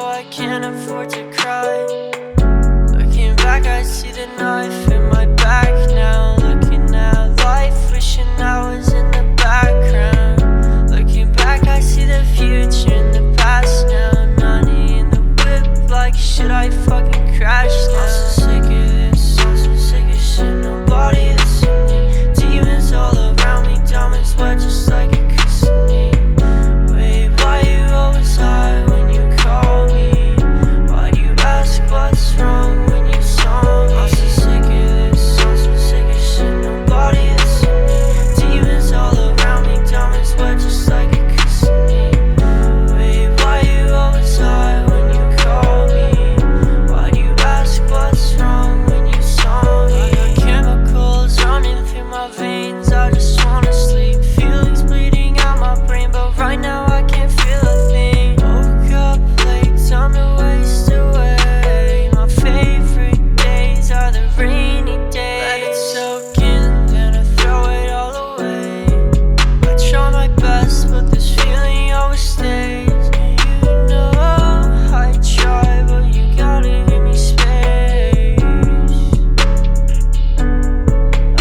I can't afford to cry. Looking back, I see the knife in my back now. Looking at life, wishing I was in the background. Looking back, I see the future in the past now. Money in the whip, like should I fucking crash now? I'm so sick of this, I'm so sick of shit. Nobody listening. Demons all around me, diamonds wet just like a christening. Wait, why you always high when you call me? Why do you ask what's wrong when you saw me? I'm so sick of this, I'm so sick of shit. Nobody listening. Demons all around me, diamonds wet just like a christening. Wait, why you always high when you call me? Why do you ask what's wrong when you saw me? I got chemicals running through my veins, I just wanna sleep. Feelings bleeding out my brain, but right now I can't feel a thing. Woke up late, time to waste away. My favorite days are the rainy days. Let it soak in, then I throw it all away. I try my best, but this feeling always stays. You know I try, but you gotta give me space.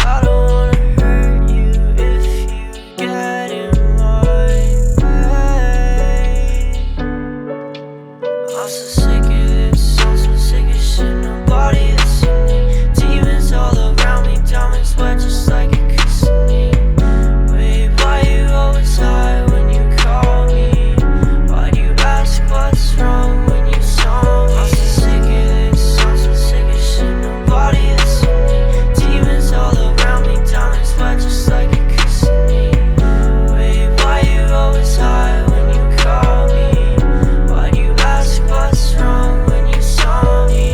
I don't wanna hurt you if you get in my way. I'm so sick of this, I'm so sick of shit. Nobody listening. Demons all around me, diamonds wet just like a christening. Wait, why you always high when you call me? Why do you ask what's wrong when you saw me? I'm so sick of this, I'm so sick of shit. Nobody listening. Demons all around me, diamonds wet just like a christening. Wait, why you always high when you call me? Why do you ask what's wrong when you saw me?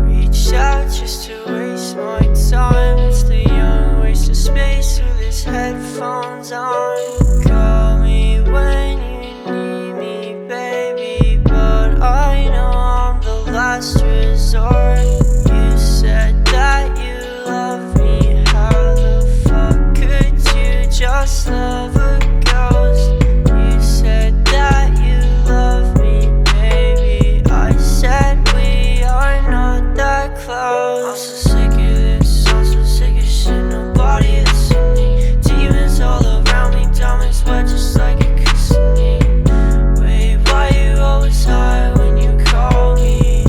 Reach out just to waste my time. It's the young waste of space with his headphones on. Call me when you need me, baby, but I know I'm the last resort. You said that you love me. How the fuck could you just love a ghost? You said that you love me, baby. I said we are not that close. I'm so sick of this, I'm so sick of shit. Nobody listening. Demons all around me, diamonds wet just like a christening. Wait, why you always high when you call me?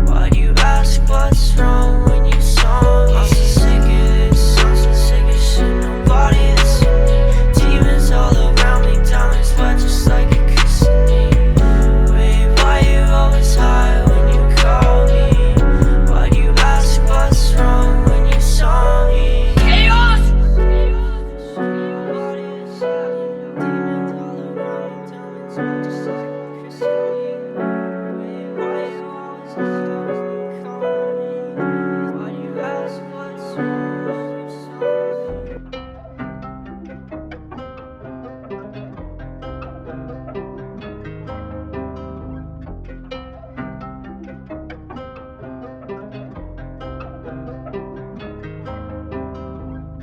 Why do you ask what's wrong when you saw me? I'm so sick of this, I'm so sick of shit. Nobody listening. Demons all around me, diamonds wet just like a christening. Wait, why you always high when you call me? Why do you ask what's wrong when you saw me? Chaos! Why do you ask what's wrong?